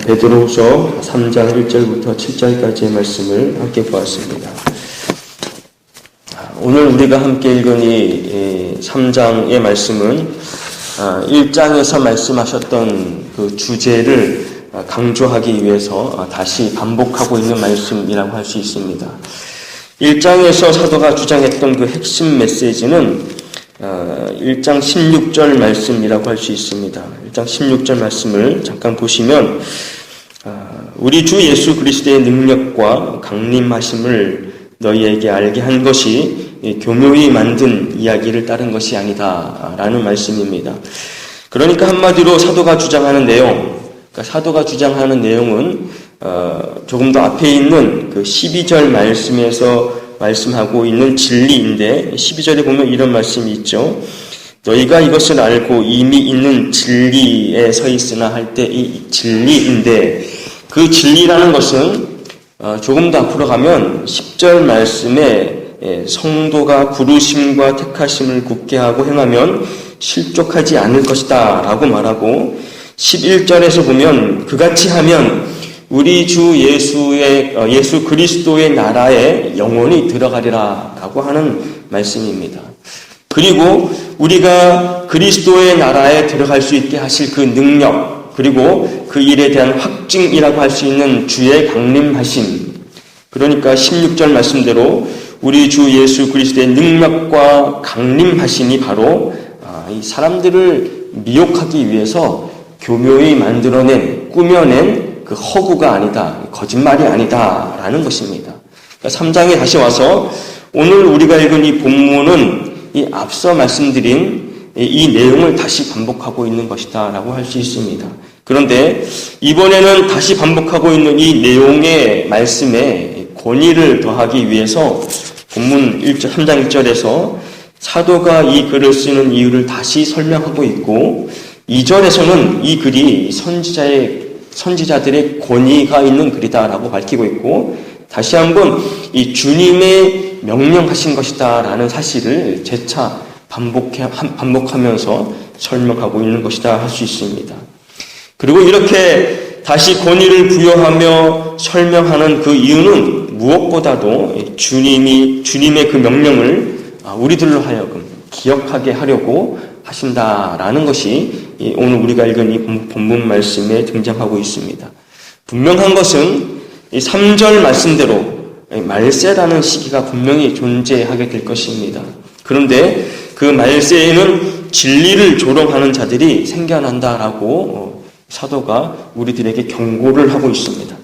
베드로후서 3장 1절부터 7절까지의 말씀을 함께 보았습니다. 오늘 우리가 함께 읽은 이 3장의 말씀은 1장에서 말씀하셨던 그 주제를 강조하기 위해서 다시 반복하고 있는 말씀이라고 할 수 있습니다. 1장에서 사도가 주장했던 그 핵심 메시지는 1장 16절 말씀이라고 할 수 있습니다. 1장 16절 말씀을 잠깐 보시면 우리 주 예수 그리스도의 능력과 강림하심을 너희에게 알게 한 것이 교묘히 만든 이야기를 따른 것이 아니다 라는 말씀입니다. 그러니까 한마디로 사도가 주장하는 내용은 조금 더 앞에 있는 그 12절 말씀에서 말씀하고 있는 진리인데 12절에 보면 이런 말씀이 있죠. 너희가 이것을 알고 이미 있는 진리에 서 있으나 할 때 이 진리인데 그 진리라는 것은 조금 더 앞으로 가면 10절 말씀에 성도가 부르심과 택하심을 굳게 하고 행하면 실족하지 않을 것이다 라고 말하고 11절에서 보면 그같이 하면 우리 주 예수 그리스도의 나라에 영원히 들어가리라 라고 하는 말씀입니다. 그리고 우리가 그리스도의 나라에 들어갈 수 있게 하실 그 능력, 그리고 그 일에 대한 확증이라고 할 수 있는 주의 강림하심. 그러니까 16절 말씀대로 우리 주 예수 그리스도의 능력과 강림하심이 바로 이 사람들을 미혹하기 위해서 교묘히 만들어낸, 꾸며낸 그 허구가 아니다, 거짓말이 아니다 라는 것입니다. 그러니까 3장에 다시 와서 오늘 우리가 읽은 이 본문은 이 앞서 말씀드린 이 내용을 다시 반복하고 있는 것이다 라고 할 수 있습니다. 그런데 이번에는 다시 반복하고 있는 이 내용의 말씀에 권위를 더하기 위해서 본문 3장 1절에서 사도가 이 글을 쓰는 이유를 다시 설명하고 있고 2절에서는 이 글이 선지자들의 권위가 있는 글이다라고 밝히고 있고 다시 한번 이 주님의 명령하신 것이다라는 사실을 재차 반복하면서 설명하고 있는 것이다 할 수 있습니다. 그리고 이렇게 다시 권위를 부여하며 설명하는 그 이유는 무엇보다도 주님의 그 명령을 우리들로 하여금 기억하게 하려고 하신다라는 것이 오늘 우리가 읽은 이 본문 말씀에 등장하고 있습니다. 분명한 것은 이 3절 말씀대로 말세라는 시기가 분명히 존재하게 될 것입니다. 그런데 그 말세에는 진리를 조롱하는 자들이 생겨난다라고 사도가 우리들에게 경고를 하고 있습니다.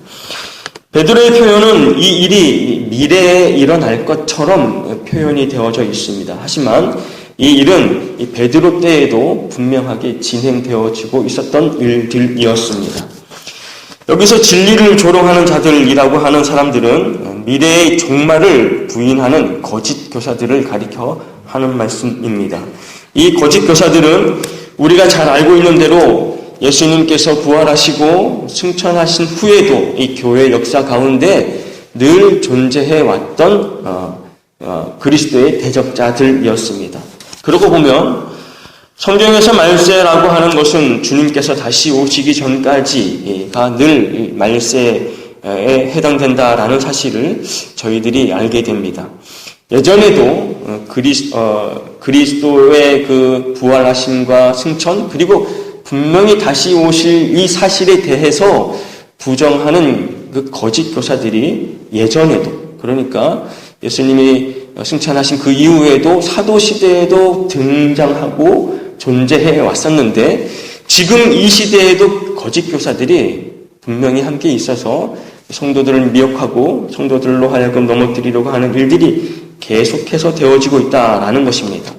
베드로의 표현은 이 일이 미래에 일어날 것처럼 표현이 되어져 있습니다. 하지만 이 일은 이 베드로 때에도 분명하게 진행되어지고 있었던 일들이었습니다. 여기서 진리를 조롱하는 자들이라고 하는 사람들은 미래의 종말을 부인하는 거짓 교사들을 가리켜 하는 말씀입니다. 이 거짓 교사들은 우리가 잘 알고 있는 대로 예수님께서 부활하시고 승천하신 후에도 이 교회 역사 가운데 늘 존재해 왔던 그리스도의 대적자들이었습니다. 그러고 보면 성경에서 말세라고 하는 것은 주님께서 다시 오시기 전까지가 늘 말세에 해당된다라는 사실을 저희들이 알게 됩니다. 예전에도 그리스도의 그 부활하심과 승천 그리고 분명히 다시 오실 이 사실에 대해서 부정하는 그 거짓 교사들이 예전에도 그러니까 예수님이 승천하신 그 이후에도 사도시대에도 등장하고 존재해 왔었는데 지금 이 시대에도 거짓 교사들이 분명히 함께 있어서 성도들을 미혹하고 성도들로 하여금 넘어뜨리려고 하는 일들이 계속해서 되어지고 있다라는 것입니다.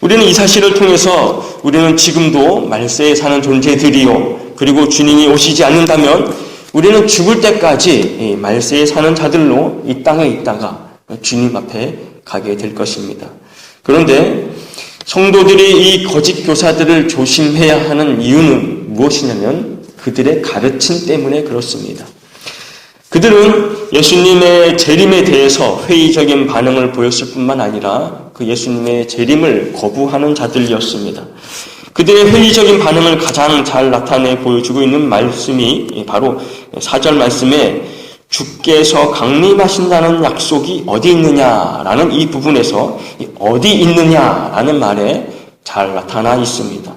우리는 이 사실을 통해서 우리는 지금도 말세에 사는 존재들이요. 그리고 주님이 오시지 않는다면 우리는 죽을 때까지 말세에 사는 자들로 이 땅에 있다가 주님 앞에 가게 될 것입니다. 그런데 성도들이 이 거짓 교사들을 조심해야 하는 이유는 무엇이냐면 그들의 가르침 때문에 그렇습니다. 그들은 예수님의 재림에 대해서 회의적인 반응을 보였을 뿐만 아니라 그 예수님의 재림을 거부하는 자들이었습니다. 그들의 회의적인 반응을 가장 잘 나타내 보여주고 있는 말씀이 바로 4절 말씀에 주께서 강림하신다는 약속이 어디 있느냐라는 이 부분에서 어디 있느냐라는 말에 잘 나타나 있습니다.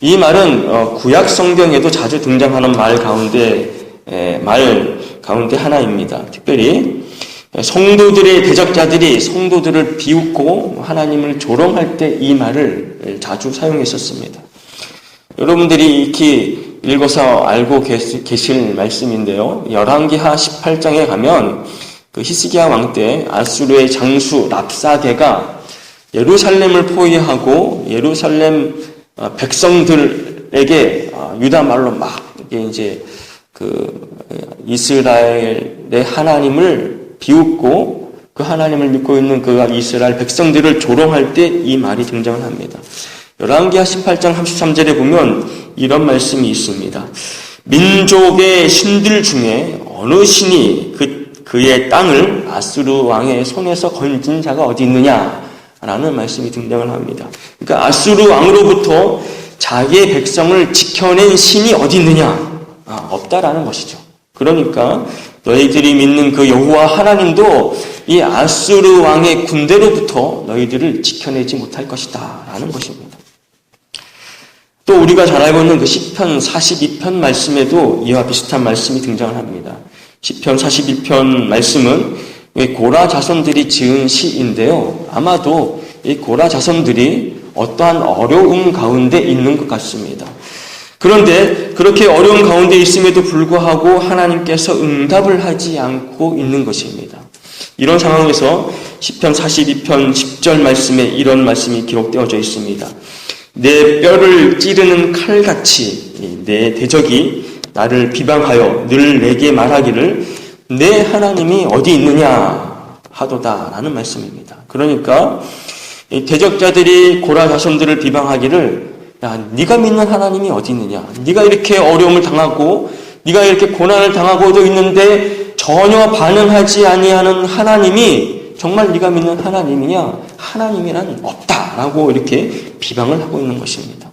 이 말은 구약 성경에도 자주 등장하는 말 가운데 하나입니다. 특별히 성도들의 대적자들이 성도들을 비웃고 하나님을 조롱할 때 이 말을 자주 사용했었습니다. 여러분들이 이렇게 읽어서 알고 계실 말씀인데요. 열왕기하 18장에 가면 그 히스기야 왕 때 아수르의 장수 랍사게가 예루살렘을 포위하고 예루살렘 백성들에게 유다 말로 막 이제 그 이스라엘의 하나님을 비웃고 그 하나님을 믿고 있는 그 이스라엘 백성들을 조롱할 때 이 말이 등장을 합니다. 열왕기하 18장 33절에 보면 이런 말씀이 있습니다. 민족의 신들 중에 어느 신이 그의 땅을 아수르 왕의 손에서 건진 자가 어디 있느냐라는 말씀이 등장을 합니다. 그러니까 아수르 왕으로부터 자기의 백성을 지켜낸 신이 어디 있느냐? 없다라는 것이죠. 그러니까 너희들이 믿는 그 여호와 하나님도 이 아수르 왕의 군대로부터 너희들을 지켜내지 못할 것이다 라는 것입니다. 또 우리가 잘 알고 있는 그 시편 42편 말씀에도 이와 비슷한 말씀이 등장을 합니다. 시편 41편 말씀은 고라 자손들이 지은 시인데요. 아마도 이 고라 자손들이 어떠한 어려움 가운데 있는 것 같습니다. 그런데 그렇게 어려운 가운데 있음에도 불구하고 하나님께서 응답을 하지 않고 있는 것입니다. 이런 상황에서 시편 42편 10절 말씀에 이런 말씀이 기록되어져 있습니다. 내 뼈를 찌르는 칼같이 내 대적이 나를 비방하여 늘 내게 말하기를 내 하나님이 어디 있느냐 하도다 라는 말씀입니다. 그러니까 대적자들이 고라 자손들을 비방하기를 야, 네가 믿는 하나님이 어디 있느냐? 네가 이렇게 어려움을 당하고 네가 이렇게 고난을 당하고도 있는데 전혀 반응하지 아니하는 하나님이 정말 네가 믿는 하나님이냐? 하나님이란 없다라고 이렇게 비방을 하고 있는 것입니다.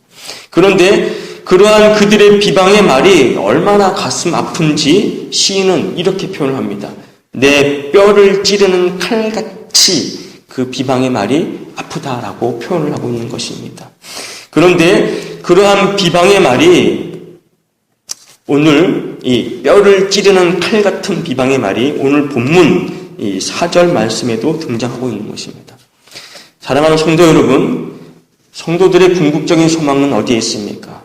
그런데 그러한 그들의 비방의 말이 얼마나 가슴 아픈지 시인은 이렇게 표현을 합니다. 내 뼈를 찌르는 칼같이 그 비방의 말이 아프다라고 표현을 하고 있는 것입니다. 그런데 그러한 비방의 말이 오늘 이 뼈를 찌르는 칼 같은 비방의 말이 오늘 본문 이 4절 말씀에도 등장하고 있는 것입니다. 사랑하는 성도 여러분, 성도들의 궁극적인 소망은 어디에 있습니까?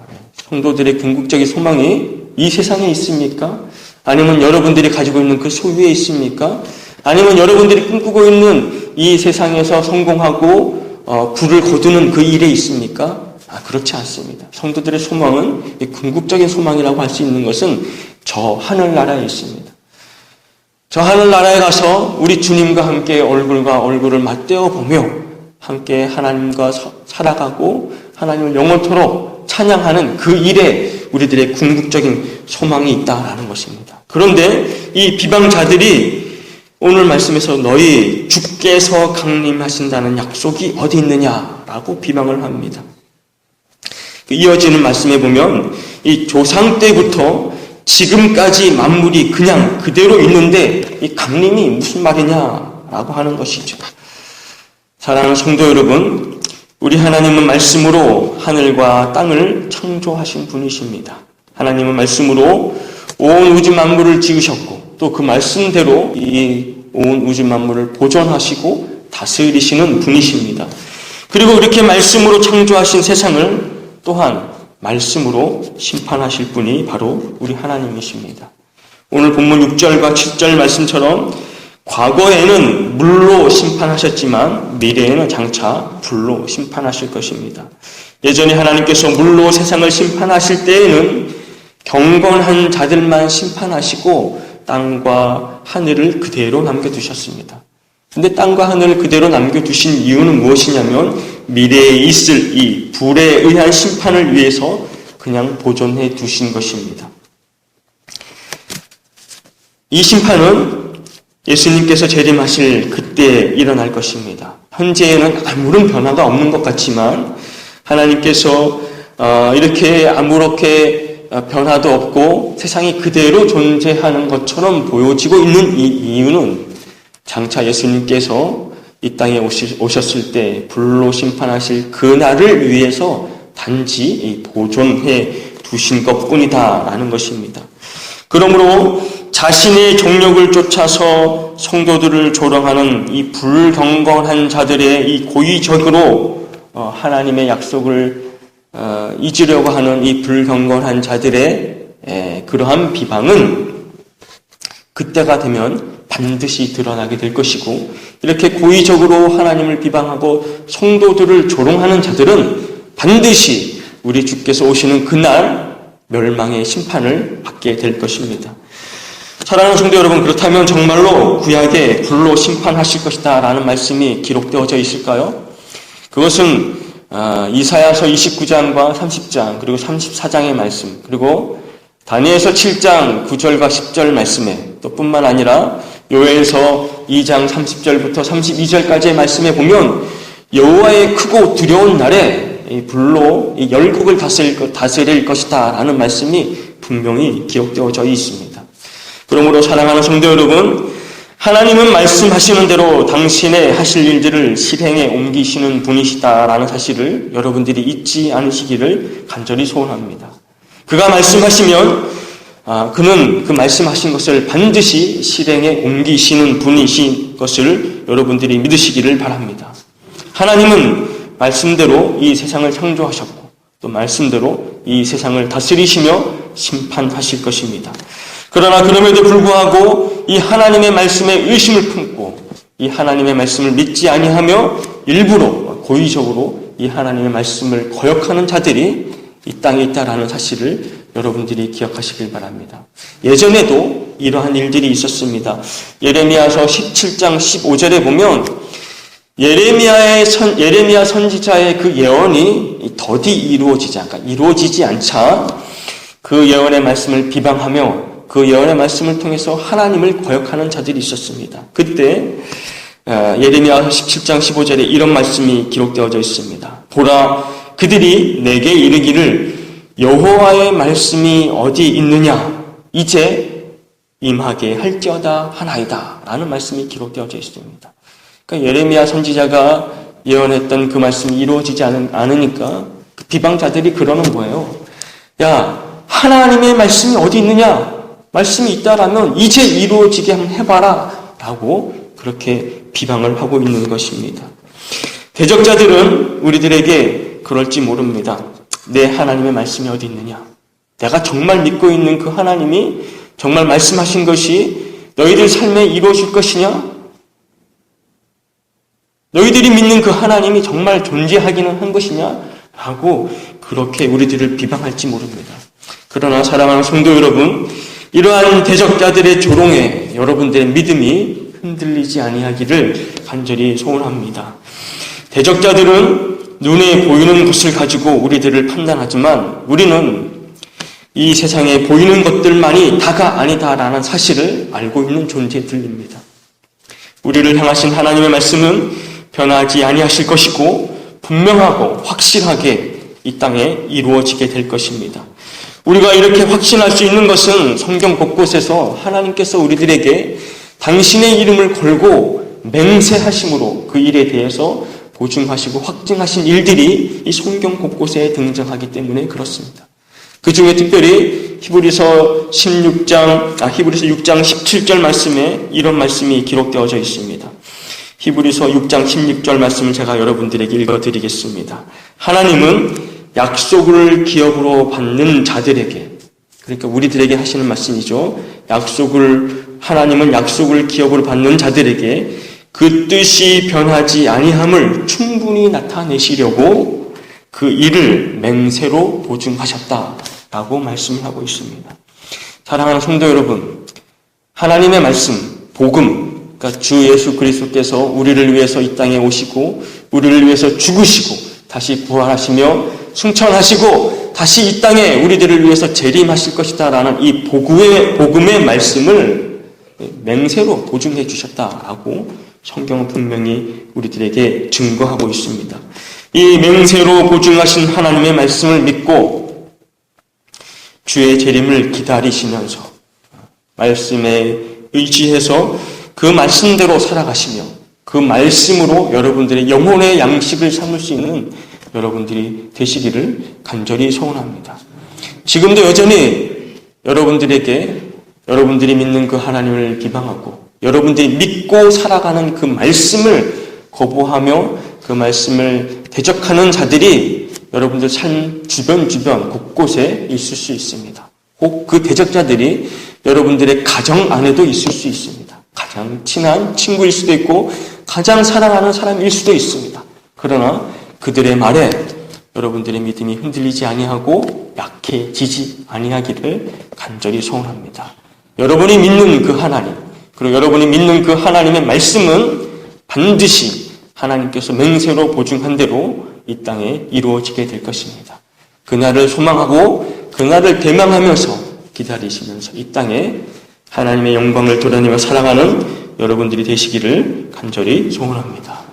성도들의 궁극적인 소망이 이 세상에 있습니까? 아니면 여러분들이 가지고 있는 그 소유에 있습니까? 아니면 여러분들이 꿈꾸고 있는 이 세상에서 성공하고 부를 거두는 그 일에 있습니까? 그렇지 않습니다. 성도들의 소망은 궁극적인 소망이라고 할 수 있는 것은 저 하늘나라에 있습니다. 저 하늘나라에 가서 우리 주님과 함께 얼굴과 얼굴을 맞대어 보며 함께 하나님과 살아가고 하나님을 영원토록 찬양하는 그 일에 우리들의 궁극적인 소망이 있다라는 것입니다. 그런데 이 비방자들이 오늘 말씀에서 너희 주께서 강림하신다는 약속이 어디 있느냐라고 비방을 합니다. 이어지는 말씀에 보면 이 조상 때부터 지금까지 만물이 그냥 그대로 있는데 이 강림이 무슨 말이냐라고 하는 것이죠. 사랑하는 성도 여러분, 우리 하나님은 말씀으로 하늘과 땅을 창조하신 분이십니다. 하나님은 말씀으로 온 우주 만물을 지으셨고 또 그 말씀대로 이 온 우주 만물을 보존하시고 다스리시는 분이십니다. 그리고 이렇게 말씀으로 창조하신 세상을 또한 말씀으로 심판하실 분이 바로 우리 하나님이십니다. 오늘 본문 6절과 7절 말씀처럼 과거에는 물로 심판하셨지만 미래에는 장차 불로 심판하실 것입니다. 예전에 하나님께서 물로 세상을 심판하실 때에는 경건한 자들만 심판하시고 땅과 하늘을 그대로 남겨두셨습니다. 근데 땅과 하늘을 그대로 남겨두신 이유는 무엇이냐면 미래에 있을 이 불에 의한 심판을 위해서 그냥 보존해 두신 것입니다. 이 심판은 예수님께서 재림하실 그때 일어날 것입니다. 현재에는 아무런 변화가 없는 것 같지만 하나님께서 이렇게 아무렇게 변화도 없고 세상이 그대로 존재하는 것처럼 보여지고 있는 이 이유는 장차 예수님께서 이 땅에 오셨을 때 불로 심판하실 그날을 위해서 단지 보존해 두신 것뿐이다 라는 것입니다. 그러므로 자신의 정력을 쫓아서 성도들을 조롱하는 이 불경건한 자들의 이 고의적으로 하나님의 약속을 잊으려고 하는 이 불경건한 자들의 그러한 비방은 그때가 되면 반드시 드러나게 될 것이고, 이렇게 고의적으로 하나님을 비방하고 성도들을 조롱하는 자들은 반드시 우리 주께서 오시는 그날 멸망의 심판을 받게 될 것입니다. 사랑하는 성도 여러분, 그렇다면 정말로 구약에 불로 심판하실 것이다 라는 말씀이 기록되어져 있을까요? 그것은 이사야서 29장과 30장 그리고 34장의 말씀, 그리고 다니엘서 7장 9절과 10절 말씀에, 또 뿐만 아니라 요엘서 2장 30절부터 32절까지의 말씀에 보면 여호와의 크고 두려운 날에 불로 열국을 다스릴 것이다 라는 말씀이 분명히 기록되어져 있습니다. 그러므로 사랑하는 성도 여러분, 하나님은 말씀하시는 대로 당신의 하실 일들을 실행에 옮기시는 분이시다라는 사실을 여러분들이 잊지 않으시기를 간절히 소원합니다. 그가 말씀하시면 그는 그 말씀하신 것을 반드시 실행에 옮기시는 분이신 것을 여러분들이 믿으시기를 바랍니다. 하나님은 말씀대로 이 세상을 창조하셨고 또 말씀대로 이 세상을 다스리시며 심판하실 것입니다. 그러나 그럼에도 불구하고 이 하나님의 말씀에 의심을 품고 이 하나님의 말씀을 믿지 아니하며 일부러 고의적으로 이 하나님의 말씀을 거역하는 자들이 이 땅에 있다라는 사실을 여러분들이 기억하시길 바랍니다. 예전에도 이러한 일들이 있었습니다. 예레미야서 17장 15절에 보면 예레미야 선지자의 그 예언이 더디 이루어지지 않자 그 예언의 말씀을 비방하며 그 예언의 말씀을 통해서 하나님을 거역하는 자들이 있었습니다. 그때 예레미야 17장 15절에 이런 말씀이 기록되어져 있습니다. 보라, 그들이 내게 이르기를 여호와의 말씀이 어디 있느냐, 이제 임하게 할지어다 하나이다 라는 말씀이 기록되어져 있습니다. 그러니까 예레미야 선지자가 예언했던 그 말씀이 이루어지지 않으니까 그 비방자들이 그러는 거예요. 야, 하나님의 말씀이 어디 있느냐? 말씀이 있다라면 이제 이루어지게 한번 해봐라 라고 그렇게 비방을 하고 있는 것입니다. 대적자들은 우리들에게 그럴지 모릅니다. 내 하나님의 말씀이 어디 있느냐? 내가 정말 믿고 있는 그 하나님이 정말 말씀하신 것이 너희들 삶에 이루어질 것이냐? 너희들이 믿는 그 하나님이 정말 존재하기는 한 것이냐? 라고 그렇게 우리들을 비방할지 모릅니다. 그러나 사랑하는 성도 여러분, 이러한 대적자들의 조롱에 여러분들의 믿음이 흔들리지 아니하기를 간절히 소원합니다. 대적자들은 눈에 보이는 것을 가지고 우리들을 판단하지만 우리는 이 세상에 보이는 것들만이 다가 아니다라는 사실을 알고 있는 존재들입니다. 우리를 향하신 하나님의 말씀은 변하지 아니하실 것이고 분명하고 확실하게 이 땅에 이루어지게 될 것입니다. 우리가 이렇게 확신할 수 있는 것은 성경 곳곳에서 하나님께서 우리들에게 당신의 이름을 걸고 맹세하심으로 그 일에 대해서 보증하시고 확증하신 일들이 이 성경 곳곳에 등장하기 때문에 그렇습니다. 그 중에 특별히 히브리서 6장 17절 말씀에 이런 말씀이 기록되어져 있습니다. 히브리서 6장 16절 말씀을 제가 여러분들에게 읽어드리겠습니다. 하나님은 약속을 기업으로 받는 자들에게, 그러니까 우리들에게 하시는 말씀이죠. 하나님은 약속을 기업으로 받는 자들에게 그 뜻이 변하지 아니함을 충분히 나타내시려고 그 일을 맹세로 보증하셨다라고 말씀을 하고 있습니다. 사랑하는 성도 여러분, 하나님의 말씀, 복음, 그러니까 주 예수 그리스도께서 우리를 위해서 이 땅에 오시고 우리를 위해서 죽으시고 다시 부활하시며 승천하시고 다시 이 땅에 우리들을 위해서 재림하실 것이다라는 이 복음의 말씀을 맹세로 보증해 주셨다라고 성경은 분명히 우리들에게 증거하고 있습니다. 이 맹세로 보증하신 하나님의 말씀을 믿고 주의 재림을 기다리시면서 말씀에 의지해서 그 말씀대로 살아가시며 그 말씀으로 여러분들의 영혼의 양식을 삼을 수 있는 여러분들이 되시기를 간절히 소원합니다. 지금도 여전히 여러분들에게 여러분들이 믿는 그 하나님을 비방하고 여러분들이 믿고 살아가는 그 말씀을 거부하며 그 말씀을 대적하는 자들이 여러분들 삶 주변 곳곳에 있을 수 있습니다. 혹 그 대적자들이 여러분들의 가정 안에도 있을 수 있습니다. 가장 친한 친구일 수도 있고 가장 사랑하는 사람일 수도 있습니다. 그러나 그들의 말에 여러분들의 믿음이 흔들리지 아니하고 약해지지 아니하기를 간절히 소원합니다. 여러분이 믿는 그 하나님, 그리고 여러분이 믿는 그 하나님의 말씀은 반드시 하나님께서 맹세로 보증한 대로 이 땅에 이루어지게 될 것입니다. 그날을 소망하고 그날을 대망하면서 기다리시면서 이 땅에 하나님의 영광을 드러내며 살아가는 여러분들이 되시기를 간절히 소원합니다.